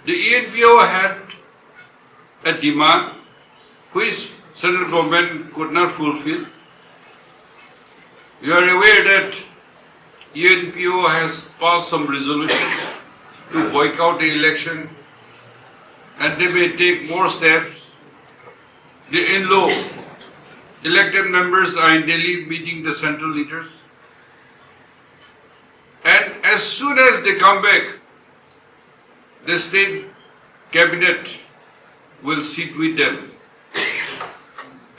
The ENPO had a demand which central government could not fulfill. You are aware that ENPO has passed some resolutions to boycott the election, and they may take more steps. The ENLU elected members are in Delhi meeting the central leaders, and as soon as they come back, the state cabinet will sit with them,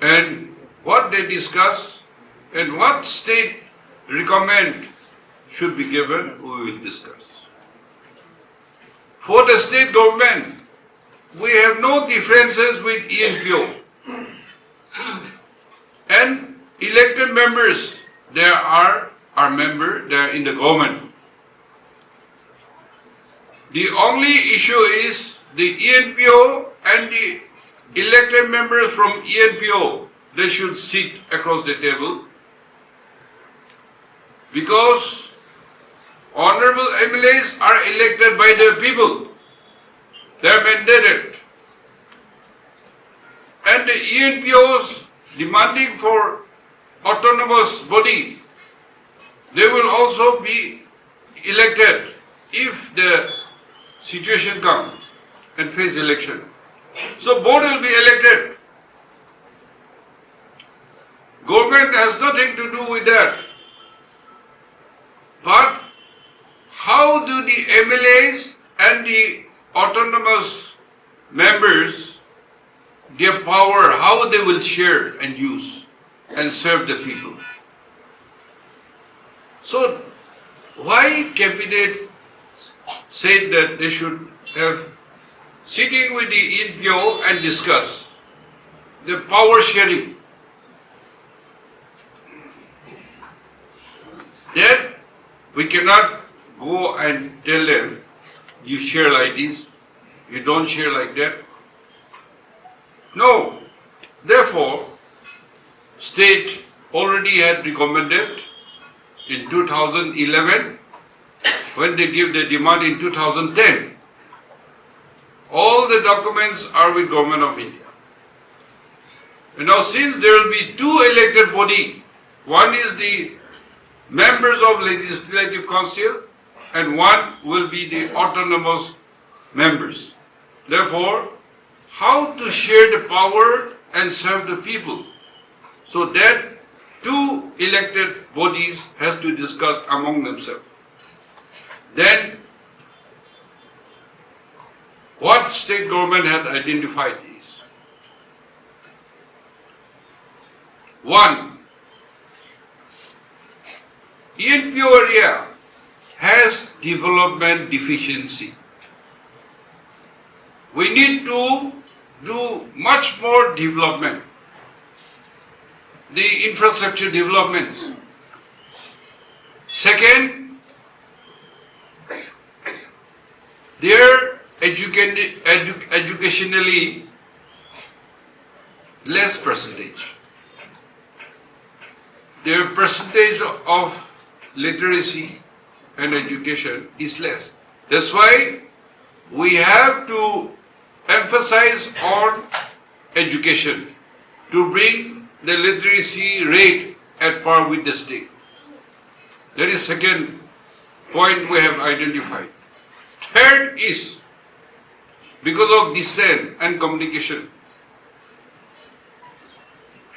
and what they discuss and what state recommend should be given, we will discuss. For the state government, we have no differences with ENPO. And elected members, they are our member, they are in the government. The only issue is the ENPO and the elected members from ENPO, they should sit across the table, because honorable MLAs are elected by the people. They are mandated. And the ENPOs demanding for autonomous body, they will also be elected if the situation comes and face election. So both will be elected. Government has nothing to do with that. But how do the MLAs and the autonomous members, their power, how they will share and use and serve the people? So why cabinet said that they should have sitting with the ENPO and discuss the power sharing? Then we cannot go and tell them, you share like this, you don't share like that. No. Therefore, state already had recommended in 2011, when they give the demand in 2010. All the documents are with Government of India. And now since there will be two elected body, one is the members of Legislative Council and one will be the autonomous members. Therefore, how to share the power and serve the people? So that two elected bodies has to discuss among themselves. Then, what state government had identified is, one, ENPO area has development deficiency. We need to do much more development, the infrastructure developments. Second, their educationally less percentage. Their percentage of literacy and education is less. That's why we have to emphasize on education to bring the literacy rate at par with the state. That is second point we have identified. Third is, because of distance and communication,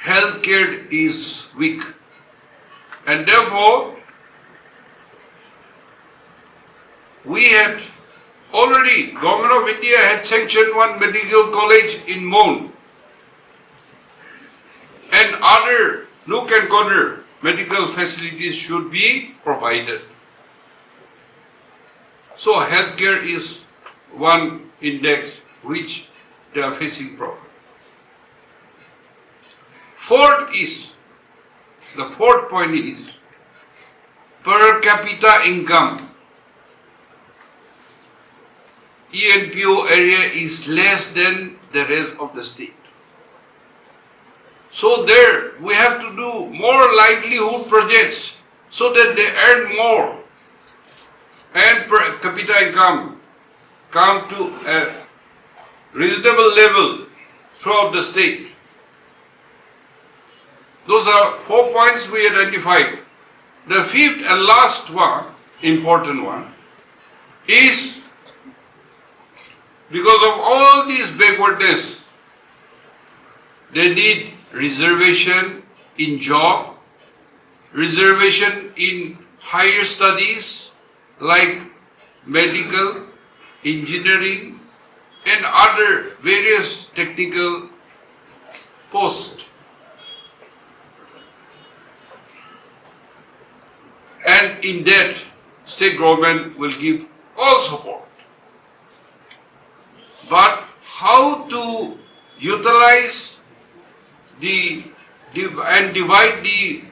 healthcare is weak. And therefore, we had already, Government of India had sanctioned one medical college in Mon, and other nook and corner medical facilities should be provided. So healthcare is one index which they are facing problem. The fourth point is per capita income. ENPO area is less than the rest of the state. So there we have to do more livelihood projects so that they earn more and per capita income come to a reasonable level throughout the state. Those are 4 points we identified. The fifth and last one, important one, is because of all these backwardness, they need reservation in job, reservation in higher studies like medical, engineering, and other various technical posts. And in that, state government will give all support. But how to utilize and divide the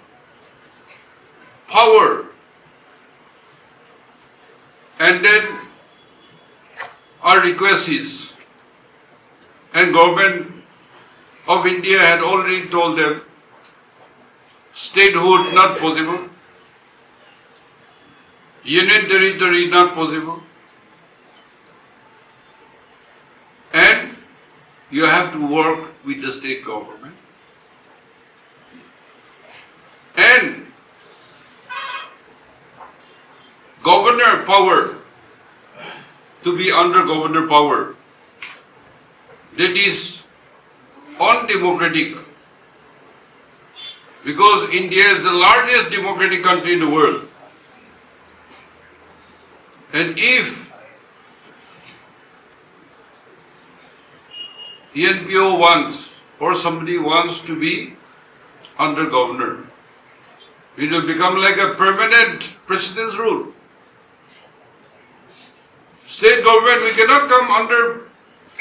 power, and then our request is, and government of India had already told them, statehood not possible, union territory not possible, and you have to work with the state government. And governor power to be under governor power, that is undemocratic, because India is the largest democratic country in the world. And if ENPO wants, or somebody wants to be under governor, it will become like a permanent president's rule. State government, we cannot come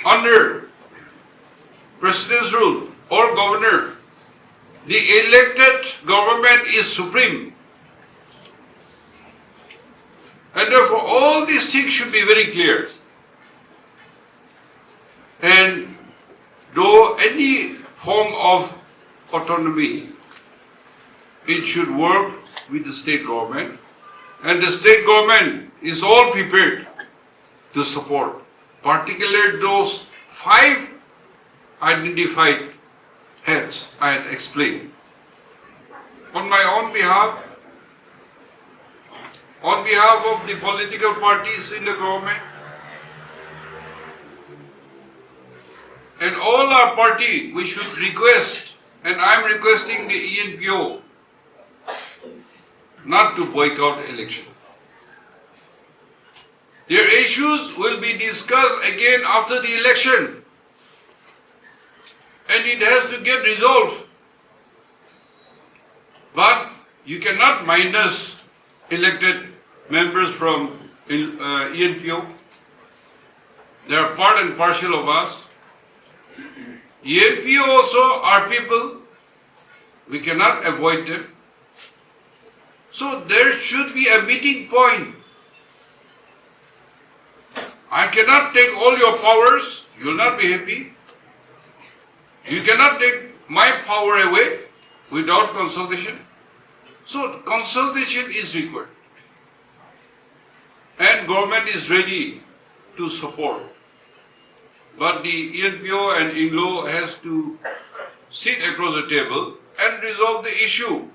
under president's rule or governor. The elected government is supreme. And therefore, all these things should be very clear. And though any form of autonomy, it should work with the state government. And the state government is all prepared to support, particularly those 5 identified heads I had explained. On my own behalf, on behalf of the political parties in the government, and all our party, we should request, and I am requesting the ENPO not to boycott election. Their issues will be discussed again after the election, and it has to get resolved. But you cannot minus elected members from ENPO. They are part and parcel of us. ENPO also are people. We cannot avoid them. So there should be a meeting point. I cannot take all your powers. You will not be happy. You cannot take my power away without consultation. So consultation is required. And government is ready to support. But the ENPO and ENLU has to sit across the table and resolve the issue.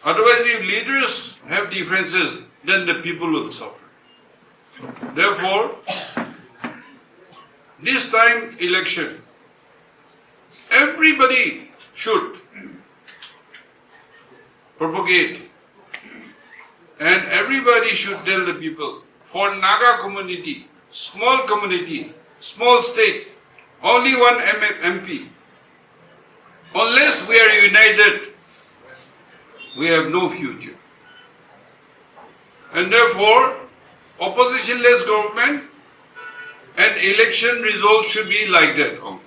Otherwise, if leaders have differences, then the people will suffer. Therefore, this time election, everybody should propagate, and everybody should tell the people, for Naga community, small state, only one MP. Unless we are united, we have no future. And therefore, opposition-less government and election results should be like that only.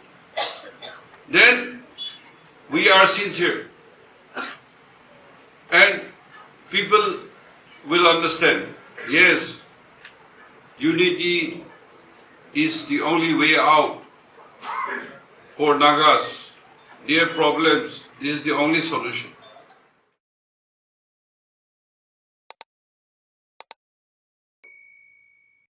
Then we are sincere. And people will understand, yes, unity is the only way out for Nagas. Their problems, this is the only solution.